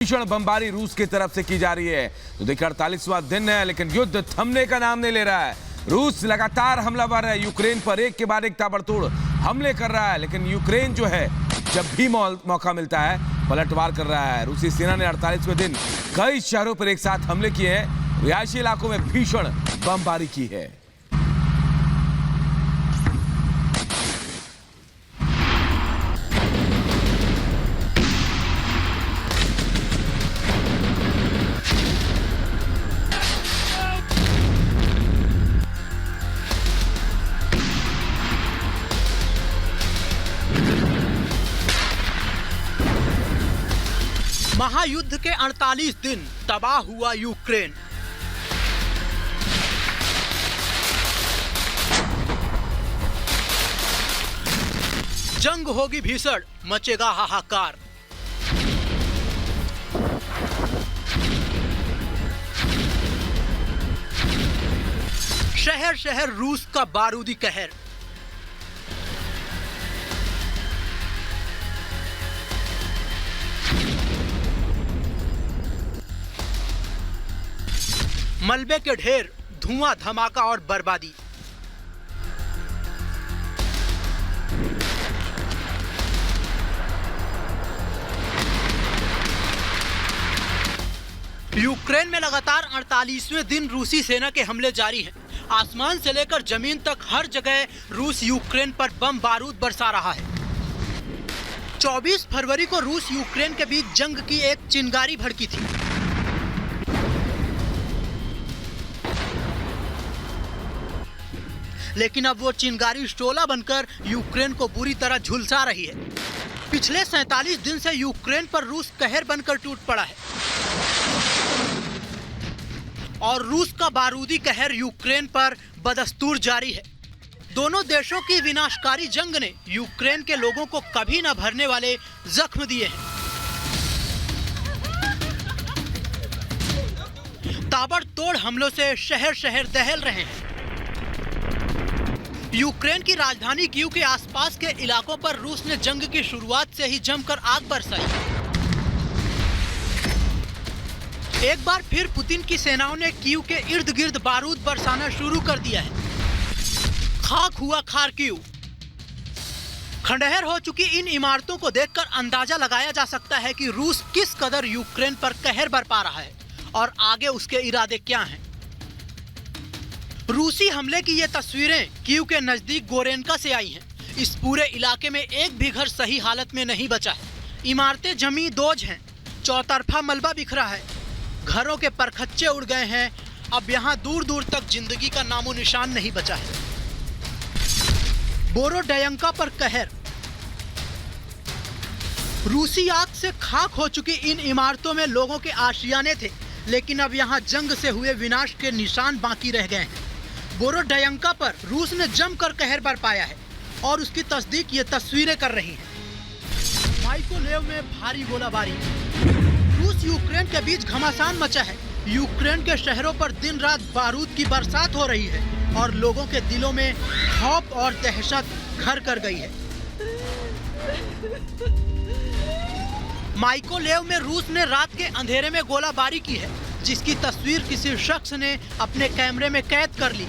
भीषण बमबारी रूस की तरफ से की जा रही है। तो देखिए 48वां दिन है लेकिन युद्ध थमने का नाम नहीं ले रहा है। रूस लगातार हमलावर है, यूक्रेन पर एक के बाद एक ताबड़तोड़ हमले कर रहा है। लेकिन यूक्रेन जो है जब भी मौका मिलता है पलटवार कर रहा है। रूसी सेना ने 48वें दिन कई शहरों पर एक साथ हमले किए हैं, रिहायशी इलाकों में भीषण बमबारी की है। महायुद्ध के 48 दिन तबाह हुआ यूक्रेन। जंग होगी भीषण, मचेगा हाहाकार। शहर शहर रूस का बारूदी कहर। मलबे के ढेर, धुआं, धमाका और बर्बादी। यूक्रेन में लगातार 48वें दिन रूसी सेना के हमले जारी हैं। आसमान से लेकर जमीन तक हर जगह रूस यूक्रेन पर बम बारूद बरसा रहा है। 24 फरवरी को रूस यूक्रेन के बीच जंग की एक चिंगारी भड़की थी। लेकिन अब वो चिंगारी शोला बनकर यूक्रेन को बुरी तरह झुलसा रही है। पिछले 47 दिन से यूक्रेन पर रूस कहर बनकर टूट पड़ा है और रूस का बारूदी कहर यूक्रेन पर बदस्तूर जारी है। दोनों देशों की विनाशकारी जंग ने यूक्रेन के लोगों को कभी न भरने वाले जख्म दिए हैं। ताबड़तोड़ हमलों से शहर शहर दहल रहे हैं। यूक्रेन की राजधानी कीव के आसपास के इलाकों पर रूस ने जंग की शुरुआत से ही जमकर आग बरसाई। एक बार फिर पुतिन की सेनाओं ने कीव के इर्द गिर्द बारूद बरसाना शुरू कर दिया है। खाक हुआ खार्किव। खंडहर हो चुकी इन इमारतों को देखकर अंदाजा लगाया जा सकता है कि रूस किस कदर यूक्रेन पर कहर बरपा रहा है और आगे उसके इरादे क्या हैं। रूसी हमले की ये तस्वीरें कीव के नजदीक गोरेनका से आई हैं। इस पूरे इलाके में एक भी घर सही हालत में नहीं बचा है। इमारतें जमी दोज हैं, चौतरफा मलबा बिखरा है, घरों के परखच्चे उड़ गए हैं। अब यहाँ दूर दूर तक जिंदगी का नामो निशान नहीं बचा है। बोरोडयंका पर कहर। रूसी आग से खाक हो चुकी इन इमारतों में लोगों के आशियाने थे, लेकिन अब यहाँ जंग से हुए विनाश के निशान बाकी रह गए हैं। बोरोडयंका पर रूस ने जमकर कहर बरपाया है और उसकी तस्दीक ये तस्वीरें कर रही हैं। माइकोलेव में भारी गोलाबारी। रूस यूक्रेन के बीच घमासान मचा है। यूक्रेन के शहरों पर दिन रात बारूद की बरसात हो रही है और लोगों के दिलों में खौफ और दहशत घर कर गई है। माइकोलेव में रूस ने रात के अंधेरे में गोलाबारी की है, जिसकी तस्वीर किसी शख्स ने अपने कैमरे में कैद कर ली।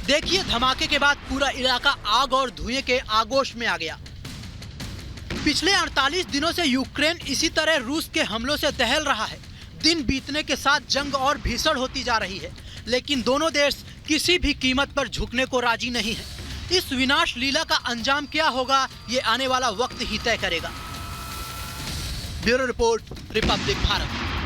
देखिए, धमाके के बाद पूरा इलाका आग और धुएं के आगोश में आ गया। पिछले 48 दिनों से यूक्रेन इसी तरह रूस के हमलों से दहल रहा है। दिन बीतने के साथ जंग और भीषण होती जा रही है, लेकिन दोनों देश किसी भी कीमत पर झुकने को राजी नहीं है। इस विनाश लीला का अंजाम क्या होगा, ये आने वाला वक्त ही तय करेगा। Bureau report, Republic Bharat.